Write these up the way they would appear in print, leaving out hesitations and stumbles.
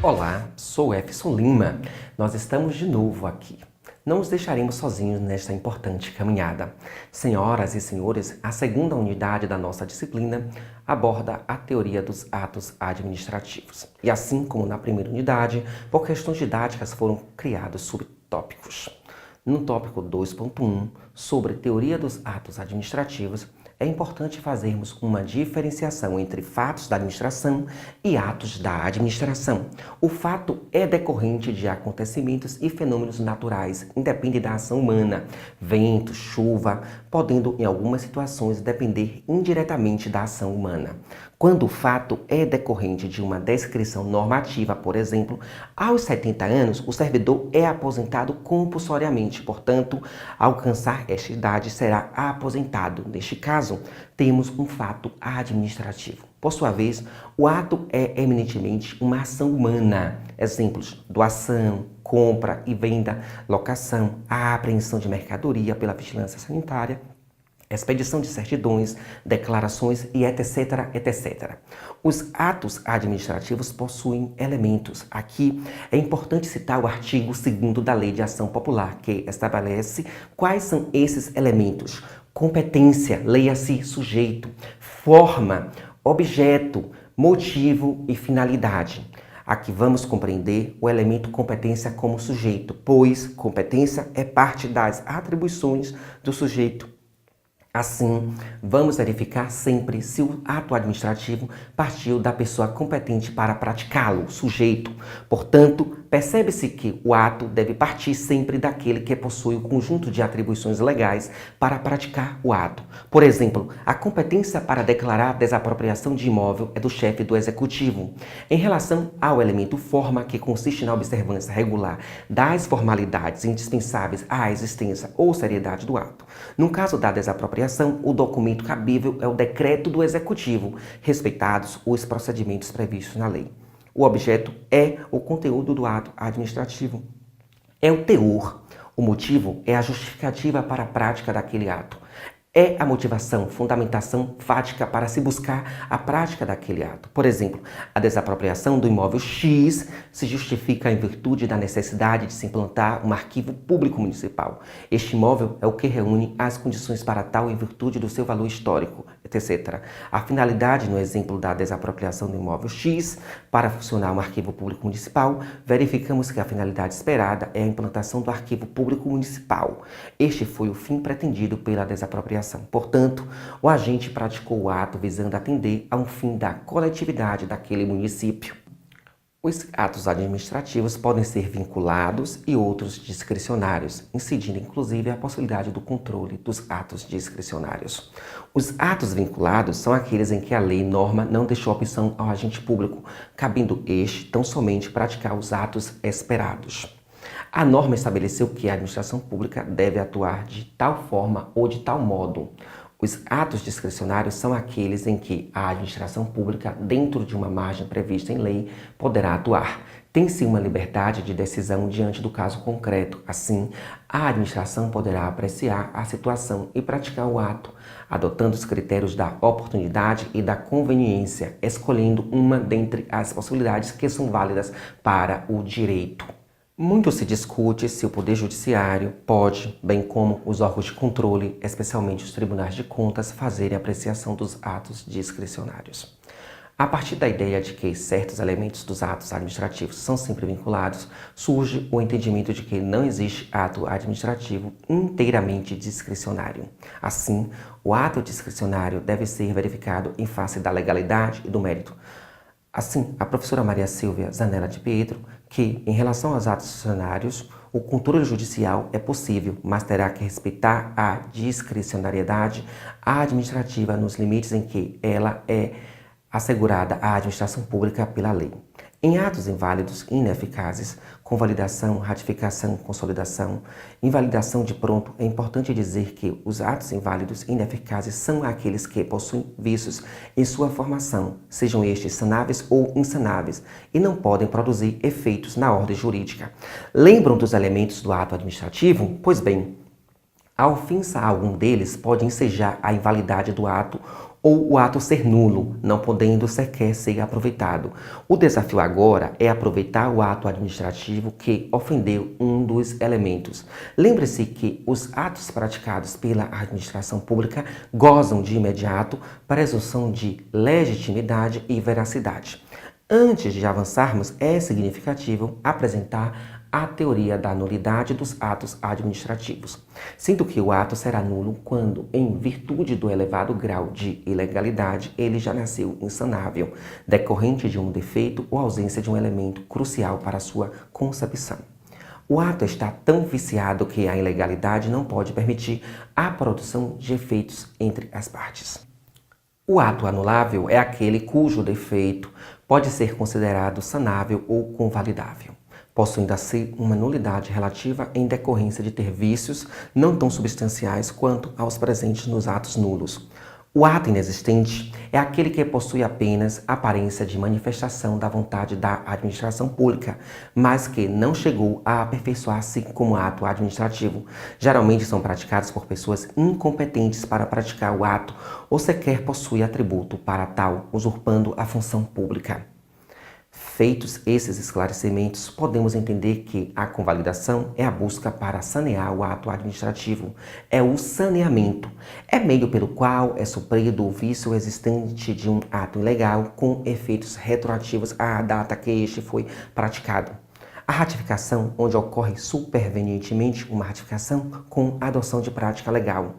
Olá, sou Efson Lima. Nós estamos de novo aqui. Não os deixaremos sozinhos nesta importante caminhada. Senhoras e senhores, a segunda unidade da nossa disciplina aborda a teoria dos atos administrativos. E assim como na primeira unidade, por questões didáticas foram criados subtópicos. No tópico 2.1, sobre teoria dos atos administrativos, é importante fazermos uma diferenciação entre fatos da administração e atos da administração. O fato é decorrente de acontecimentos e fenômenos naturais, independe da ação humana, vento, chuva, podendo em algumas situações depender indiretamente da ação humana. Quando o fato é decorrente de uma descrição normativa, por exemplo, aos 70 anos, o servidor é aposentado compulsoriamente, portanto, ao alcançar esta idade, será aposentado. Neste caso, temos um fato administrativo. Por sua vez, o ato é eminentemente uma ação humana. Exemplos: doação, compra e venda, locação, a apreensão de mercadoria pela vigilância sanitária, expedição de certidões, declarações e etc, etc. Os atos administrativos possuem elementos. Aqui é importante citar o artigo 2º da Lei de Ação Popular, que estabelece quais são esses elementos. Competência, leia-se sujeito, forma, objeto, motivo e finalidade. Aqui vamos compreender o elemento competência como sujeito, pois competência é parte das atribuições do sujeito. Assim, vamos verificar sempre se o ato administrativo partiu da pessoa competente para praticá-lo, sujeito. Portanto, percebe-se que o ato deve partir sempre daquele que possui o conjunto de atribuições legais para praticar o ato. Por exemplo, a competência para declarar desapropriação de imóvel é do chefe do executivo. Em relação ao elemento forma, que consiste na observância regular das formalidades indispensáveis à existência ou seriedade do ato. No caso da desapropriação, o documento cabível é o decreto do executivo, respeitados os procedimentos previstos na lei. O objeto é o conteúdo do ato administrativo. É o teor. O motivo é a justificativa para a prática daquele ato. É a motivação, fundamentação fática para se buscar a prática daquele ato. Por exemplo, a desapropriação do imóvel X se justifica em virtude da necessidade de se implantar um arquivo público municipal. Este imóvel é o que reúne as condições para tal em virtude do seu valor histórico, etc. A finalidade, no exemplo da desapropriação do imóvel X, para funcionar um arquivo público municipal, verificamos que a finalidade esperada é a implantação do arquivo público municipal. Este foi o fim pretendido pela desapropriação. Portanto, o agente praticou o ato visando atender a um fim da coletividade daquele município. Os atos administrativos podem ser vinculados e outros discricionários, incidindo inclusive a possibilidade do controle dos atos discricionários. Os atos vinculados são aqueles em que a lei norma não deixou opção ao agente público, cabendo este tão somente praticar os atos esperados. A norma estabeleceu que a administração pública deve atuar de tal forma ou de tal modo. Os atos discricionários são aqueles em que a administração pública, dentro de uma margem prevista em lei, poderá atuar. Tem-se uma liberdade de decisão diante do caso concreto. Assim, a administração poderá apreciar a situação e praticar o ato, adotando os critérios da oportunidade e da conveniência, escolhendo uma dentre as possibilidades que são válidas para o direito. Muito se discute se o Poder Judiciário pode, bem como os órgãos de controle, especialmente os tribunais de contas, fazerem apreciação dos atos discricionários. A partir da ideia de que certos elementos dos atos administrativos são sempre vinculados, surge o entendimento de que não existe ato administrativo inteiramente discricionário. Assim, o ato discricionário deve ser verificado em face da legalidade e do mérito. Assim, a professora Maria Silvia Zanella de Pietro, que, em relação aos atos discricionários, o controle judicial é possível, mas terá que respeitar a discricionariedade administrativa nos limites em que ela é assegurada à administração pública pela lei. Em atos inválidos e ineficazes, convalidação, ratificação, consolidação, invalidação de pronto, é importante dizer que os atos inválidos e ineficazes são aqueles que possuem vícios em sua formação, sejam estes sanáveis ou insanáveis, e não podem produzir efeitos na ordem jurídica. Lembram dos elementos do ato administrativo? Pois bem, a ofensa a algum deles pode ensejar a invalidade do ato ou o ato ser nulo, não podendo sequer ser aproveitado. O desafio agora é aproveitar o ato administrativo que ofendeu um dos elementos. Lembre-se que os atos praticados pela administração pública gozam de imediato presunção de legitimidade e veracidade. Antes de avançarmos, é significativo apresentar a teoria da nulidade dos atos administrativos, sendo que o ato será nulo quando, em virtude do elevado grau de ilegalidade, ele já nasceu insanável, decorrente de um defeito ou ausência de um elemento crucial para sua concepção. O ato está tão viciado que a ilegalidade não pode permitir a produção de efeitos entre as partes. O ato anulável é aquele cujo defeito pode ser considerado sanável ou convalidável, possuindo assim uma nulidade relativa em decorrência de ter vícios não tão substanciais quanto aos presentes nos atos nulos. O ato inexistente é aquele que possui apenas aparência de manifestação da vontade da administração pública, mas que não chegou a aperfeiçoar-se como ato administrativo. Geralmente são praticados por pessoas incompetentes para praticar o ato ou sequer possui atributo para tal, usurpando a função pública. Feitos esses esclarecimentos, podemos entender que a convalidação é a busca para sanear o ato administrativo. É o saneamento. É meio pelo qual é suprido o vício existente de um ato ilegal com efeitos retroativos à data que este foi praticado. A ratificação, onde ocorre supervenientemente uma ratificação com adoção de prática legal.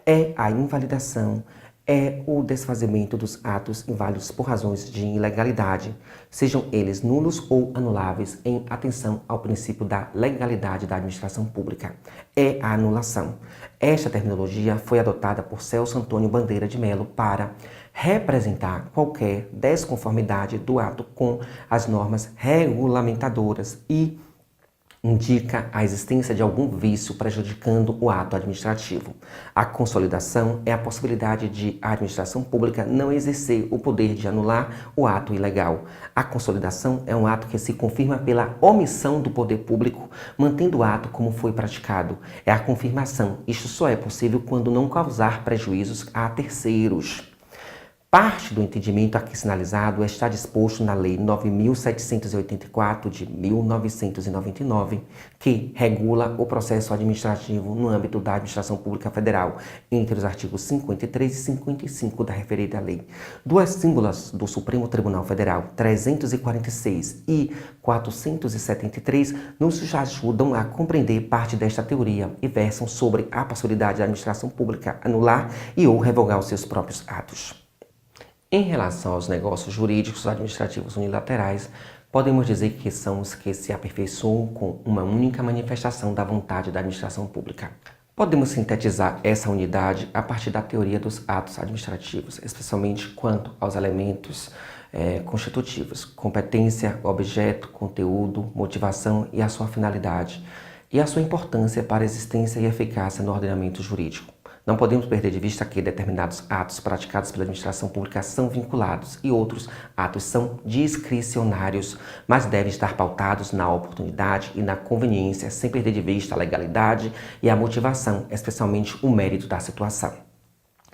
É a invalidação. É o desfazimento dos atos inválidos por razões de ilegalidade, sejam eles nulos ou anuláveis, em atenção ao princípio da legalidade da administração pública. É a anulação. Esta terminologia foi adotada por Celso Antônio Bandeira de Melo para representar qualquer desconformidade do ato com as normas regulamentadoras e indica a existência de algum vício prejudicando o ato administrativo. A consolidação é a possibilidade de a administração pública não exercer o poder de anular o ato ilegal. A consolidação é um ato que se confirma pela omissão do poder público, mantendo o ato como foi praticado. É a confirmação. Isto só é possível quando não causar prejuízos a terceiros. Parte do entendimento aqui sinalizado está disposto na Lei 9.784 de 1999, que regula o processo administrativo no âmbito da Administração Pública Federal, entre os artigos 53 e 55 da referida lei. Duas súmulas do Supremo Tribunal Federal, 346 e 473, nos ajudam a compreender parte desta teoria e versam sobre a possibilidade da administração pública anular e ou revogar os seus próprios atos. Em relação aos negócios jurídicos administrativos unilaterais, podemos dizer que são os que se aperfeiçoam com uma única manifestação da vontade da administração pública. Podemos sintetizar essa unidade a partir da teoria dos atos administrativos, especialmente quanto aos elementos constitutivos: competência, objeto, conteúdo, motivação e a sua finalidade, e a sua importância para a existência e eficácia no ordenamento jurídico. Não podemos perder de vista que determinados atos praticados pela administração pública são vinculados e outros atos são discricionários, mas devem estar pautados na oportunidade e na conveniência, sem perder de vista a legalidade e a motivação, especialmente o mérito da situação.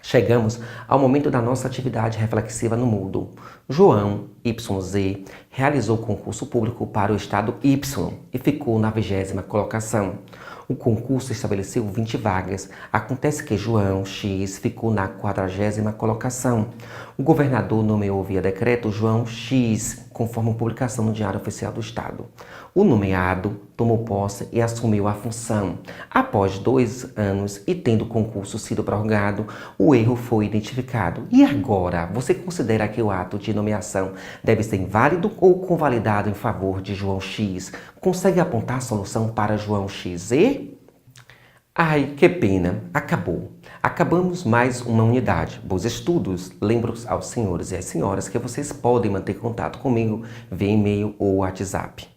Chegamos ao momento da nossa atividade reflexiva no Moodle. João, YZ, realizou concurso público para o estado Y e ficou na 20ª colocação. O concurso estabeleceu 20 vagas. Acontece que João, X, ficou na 40ª colocação. O governador nomeou via decreto João X, conforme publicação no Diário Oficial do Estado. O nomeado tomou posse e assumiu a função. Após 2 anos e tendo o concurso sido prorrogado, o erro foi identificado. E agora, você considera que o ato de nomeação deve ser inválido ou convalidado em favor de João X? Consegue apontar a solução para João X? Ai, que pena, acabou. Acabamos mais uma unidade. Bons estudos. Lembro aos senhores e às senhoras que vocês podem manter contato comigo via e-mail ou WhatsApp.